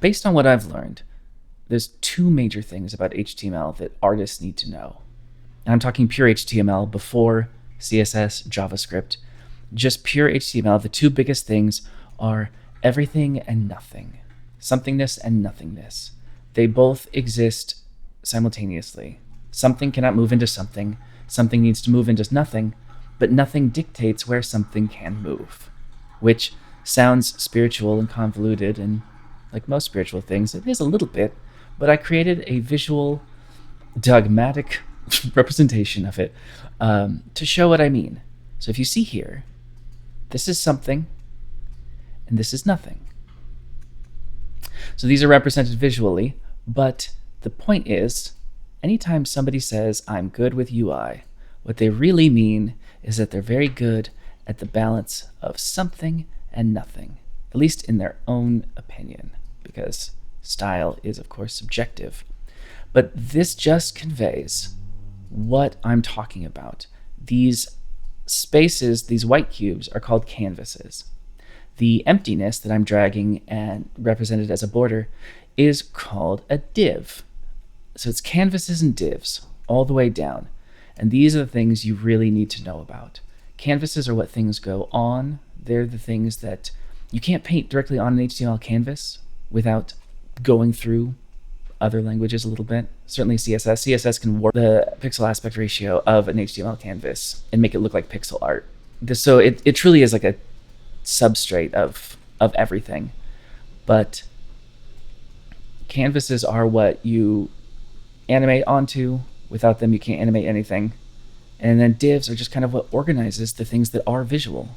Based on what I've learned, there's two major things about HTML that artists need to know. And I'm talking pure HTML before CSS, JavaScript. Just pure HTML, the two biggest things are everything and nothing, somethingness and nothingness. They both exist simultaneously. Something cannot move into something, something needs to move into nothing, but nothing dictates where something can move, which sounds spiritual and convoluted, and like most spiritual things, it is a little bit, but I created a visual, dogmatic representation of it to show what I mean. So if you see here, this is something, and this is nothing. So these are represented visually, but the point is, anytime somebody says, I'm good with UI, what they really mean is that they're very good at the balance of something and nothing, at least in their own opinion, because style is, of course, subjective. But this just conveys what I'm talking about. These spaces, these white cubes, are called canvases. The emptiness that I'm dragging and represented as a border is called a div. So it's canvases and divs all the way down. And these are the things you really need to know about. Canvases are what things go on. They're the things that you can't paint directly on an HTML canvas without going through other languages a little bit. Certainly CSS. CSS can warp the pixel aspect ratio of an HTML canvas and make it look like pixel art. So it truly is like a substrate of everything. But canvases are what you animate onto. Without them, you can't animate anything. And then divs are just kind of what organizes the things that are visual.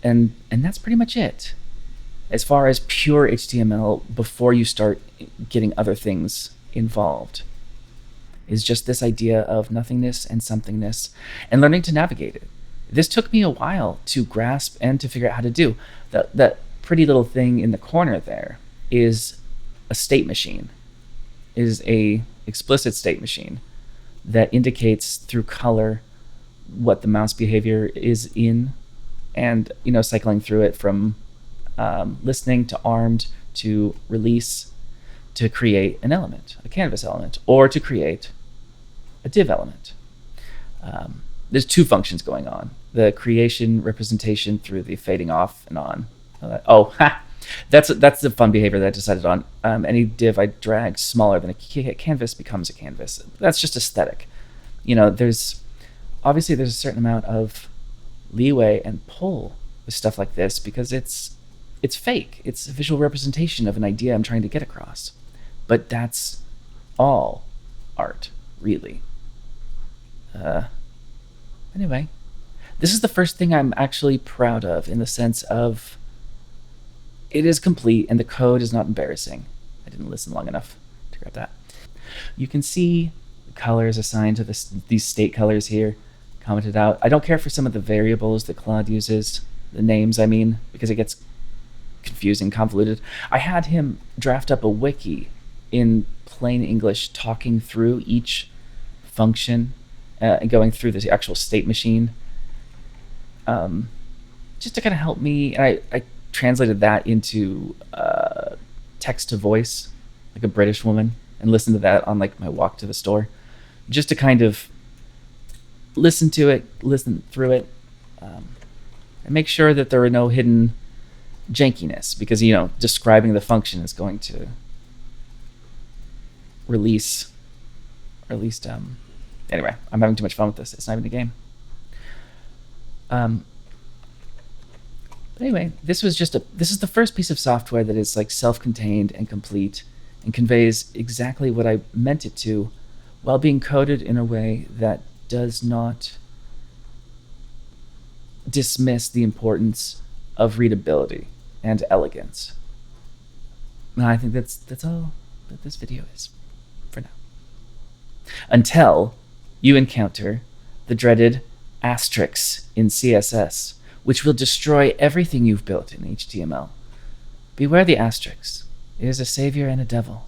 And that's pretty much it. As far as pure HTML, before you start getting other things involved, is just this idea of nothingness and somethingness and learning to navigate it. This took me a while to grasp and to figure out how to do. That pretty little thing in the corner there is a state machine, is a explicit state machine that indicates through color what the mouse behavior is in, and cycling through it from listening to armed to release to create an element, a canvas element, or to create a div element. There's two functions going on: the creation representation through the fading off and on. That's the fun behavior that I decided on. Any div I drag smaller than a canvas becomes a canvas. That's just aesthetic. There's a certain amount of leeway and pull with stuff like this because it's fake. It's a visual representation of an idea I'm trying to get across. But that's all art, really. Anyway, this is the first thing I'm actually proud of, in the sense of it is complete and the code is not embarrassing. I didn't listen long enough to grab that. You can see the colors assigned to these state colors here, commented out. I don't care for some of the variables that Claude uses, the names I mean, because it gets confusing, convoluted. I had him draft up a wiki in plain English talking through each function and going through the actual state machine, just to kind of help me. And I translated that into text to voice, like a British woman, and listened to that on like my walk to the store, just to kind of listen through it, and make sure that there are no hidden jankiness, because describing the function is going to release, or at least anyway, I'm having too much fun with this. It's not even a game. But anyway, this is the first piece of software that is like self-contained and complete and conveys exactly what I meant it to, while being coded in a way that does not dismiss the importance of readability and elegance. And I think that's all that this video is for now. Until you encounter the dreaded asterisks in CSS, which will destroy everything you've built in HTML. Beware the asterisks. It is a savior and a devil.